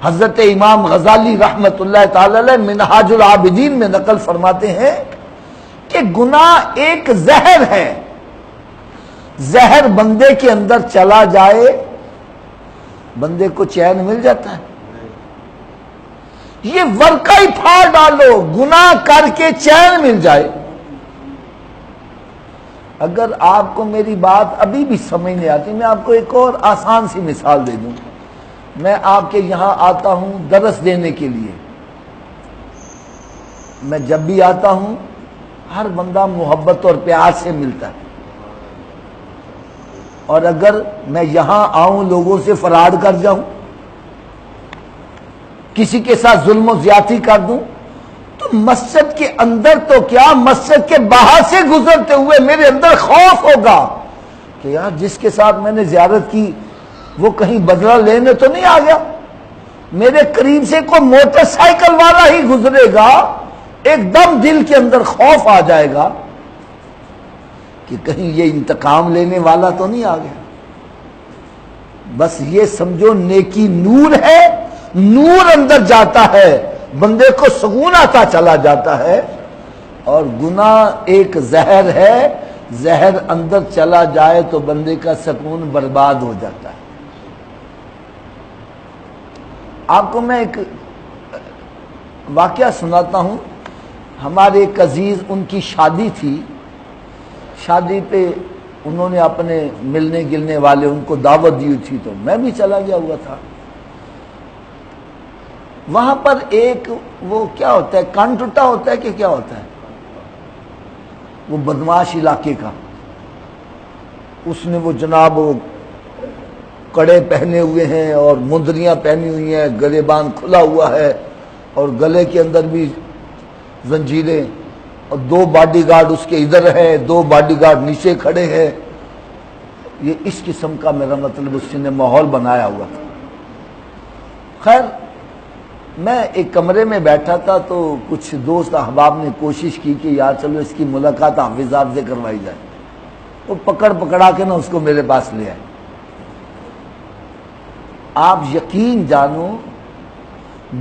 حضرت امام غزالی رحمت اللہ تعالی علیہ منہاج العابدین میں نقل فرماتے ہیں کہ گناہ ایک زہر ہے، زہر بندے کے اندر چلا جائے بندے کو چین مل جاتا ہے؟ یہ ورقہ ہی پھاڑ ڈالو، گناہ کر کے چین مل جائے۔ اگر آپ کو میری بات ابھی بھی سمجھ نہیں آتی، میں آپ کو ایک اور آسان سی مثال دے دوں۔ میں آپ کے یہاں آتا ہوں درس دینے کے لیے، میں جب بھی آتا ہوں ہر بندہ محبت اور پیار سے ملتا ہے، اور اگر میں یہاں آؤں لوگوں سے فراڈ کر جاؤں، کسی کے ساتھ ظلم و زیادتی کر دوں، تو مسجد کے اندر تو کیا مسجد کے باہر سے گزرتے ہوئے میرے اندر خوف ہوگا کہ یار جس کے ساتھ میں نے زیارت کی وہ کہیں بدلہ لینے تو نہیں آ گیا۔ میرے قریب سے کوئی موٹر سائیکل والا ہی گزرے گا، ایک دم دل کے اندر خوف آ جائے گا کہ کہیں یہ انتقام لینے والا تو نہیں آ گیا۔ بس یہ سمجھو نیکی نور ہے، نور اندر جاتا ہے بندے کو سکون آتا چلا جاتا ہے، اور گناہ ایک زہر ہے، زہر اندر چلا جائے تو بندے کا سکون برباد ہو جاتا ہے۔ آپ کو میں ایک واقعہ سناتا ہوں۔ ہمارے ایک عزیز، ان کی شادی تھی، شادی پہ انہوں نے اپنے ملنے گلنے والے ان کو دعوت دی تھی، تو میں بھی چلا گیا ہوا تھا۔ وہاں پر ایک وہ کیا ہوتا ہے، کان ٹوٹا ہوتا ہے کہ کیا ہوتا ہے، وہ بدماش علاقے کا، اس نے وہ جناب وہ کڑے پہنے ہوئے ہیں اور مندریاں پہنی ہوئی ہیں، گریبان کھلا ہوا ہے اور گلے کے اندر بھی زنجیریں، اور دو باڈی گارڈ اس کے ادھر ہے، دو باڈی گارڈ نیچے کھڑے ہیں۔ یہ اس قسم کا میرا مطلب اس نے ماحول بنایا ہوا تھا۔ خیر میں ایک کمرے میں بیٹھا تھا تو کچھ دوست احباب نے کوشش کی کہ یار چلو اس کی ملاقات حافظ صاحب سے کروائی جائے، وہ پکڑا کے نا اس کو میرے پاس لے آئے۔ آپ یقین جانو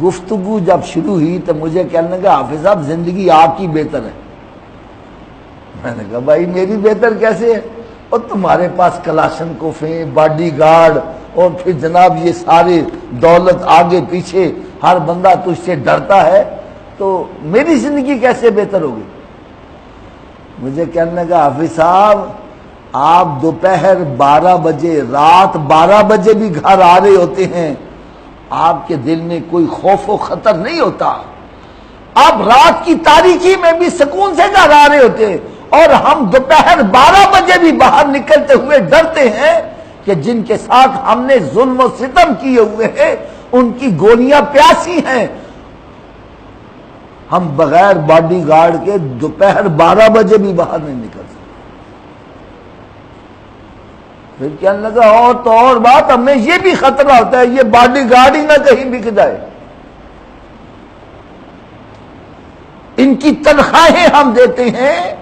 گفتگو جب شروع ہوئی تو مجھے کہنے لگا حافظ صاحب زندگی آپ کی بہتر ہے۔ میں نے کہا بھائی میری بہتر کیسے ہے؟ اور تمہارے پاس کلاشن کوفیں، باڈی گارڈ، اور پھر جناب یہ سارے دولت آگے پیچھے، ہر بندہ تجھ سے ڈرتا ہے، تو میری زندگی کیسے بہتر ہوگی؟ مجھے کہنے لگا حافظ صاحب آپ دوپہر 12 بجے، رات 12 بجے بھی گھر آ رہے ہوتے ہیں، آپ کے دل میں کوئی خوف و خطر نہیں ہوتا، آپ رات کی تاریکی میں بھی سکون سے گھر آ رہے ہوتے ہیں، اور ہم دوپہر 12 بجے بھی باہر نکلتے ہوئے ڈرتے ہیں کہ جن کے ساتھ ہم نے ظلم و ستم کیے ہوئے ہیں ان کی گولیاں پیاسی ہیں، ہم بغیر باڈی گارڈ کے دوپہر 12 بجے بھی باہر نہیں نکل سکتے۔ پھر کہنے لگا اور تو اور بات، ہمیں یہ بھی خطرہ ہوتا ہے یہ باڈی گارڈ ہی نہ کہیں بک جائے، ان کی تنخواہیں ہم دیتے ہیں،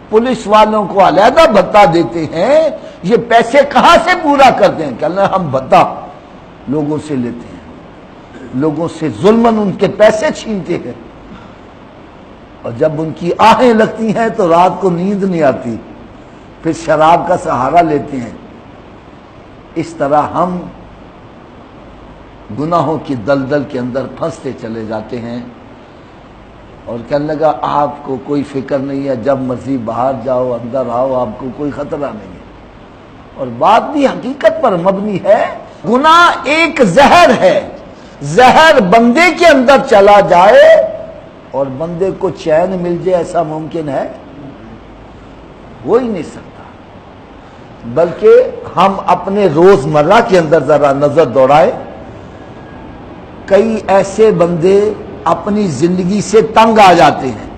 پولیس والوں کو علیحدہ بھتہ دیتے ہیں، یہ پیسے کہاں سے پورا کرتے ہیں؟ کہنا ہم بھتہ لوگوں سے لیتے ہیں، لوگوں سے ظلماً ان کے پیسے چھینتے ہیں، اور جب ان کی آہیں لگتی ہیں تو رات کو نیند نہیں آتی، پھر شراب کا سہارا لیتے ہیں۔ اس طرح ہم گناہوں کی دلدل کے اندر پھنستے چلے جاتے ہیں، اور کہنے لگا آپ کو کوئی فکر نہیں ہے، جب مرضی باہر جاؤ اندر آؤ، آپ کو کوئی خطرہ نہیں ہے۔ اور بات بھی حقیقت پر مبنی ہے، گناہ ایک زہر ہے، زہر بندے کے اندر چلا جائے اور بندے کو چین مل جائے، ایسا ممکن ہے؟ ہو ہی نہیں سکتا۔ بلکہ ہم اپنے روزمرہ کے اندر ذرا نظر دوڑائیں، کئی ایسے بندے اپنی زندگی سے تنگ آ جاتے ہیں،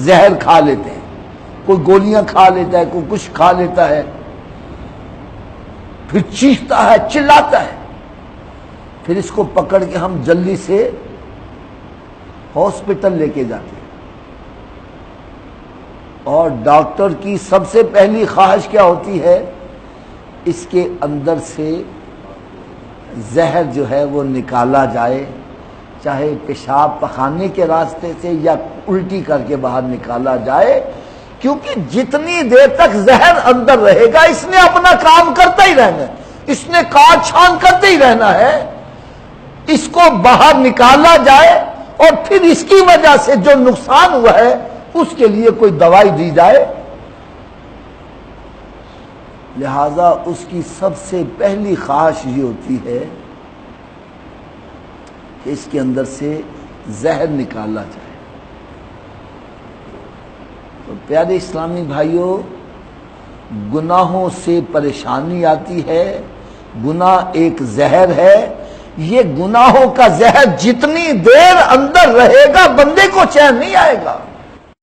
زہر کھا لیتے ہیں، کوئی گولیاں کھا لیتا ہے، کوئی کچھ کھا لیتا ہے، پھر چیختا ہے، چلاتا ہے، پھر اس کو پکڑ کے ہم جلدی سے ہاسپٹل لے کے جاتے ہیں، اور ڈاکٹر کی سب سے پہلی خواہش کیا ہوتی ہے؟ اس کے اندر سے زہر جو ہے وہ نکالا جائے، چاہے پیشاب پخانے کے راستے سے یا الٹی کر کے باہر نکالا جائے، کیونکہ جتنی دیر تک زہر اندر رہے گا اس نے اپنا کام کرتا ہی رہنا ہے، اس نے کاٹ چھان کرتے ہی رہنا ہے۔ اس کو باہر نکالا جائے اور پھر اس کی وجہ سے جو نقصان ہوا ہے اس کے لیے کوئی دوائی دی جائے، لہذا اس کی سب سے پہلی خواہش یہ ہوتی ہے کہ اس کے اندر سے زہر نکالا جائے۔ تو پیارے اسلامی بھائیوں، گناہوں سے پریشانی آتی ہے، گناہ ایک زہر ہے، یہ گناہوں کا زہر جتنی دیر اندر رہے گا بندے کو چین نہیں آئے گا۔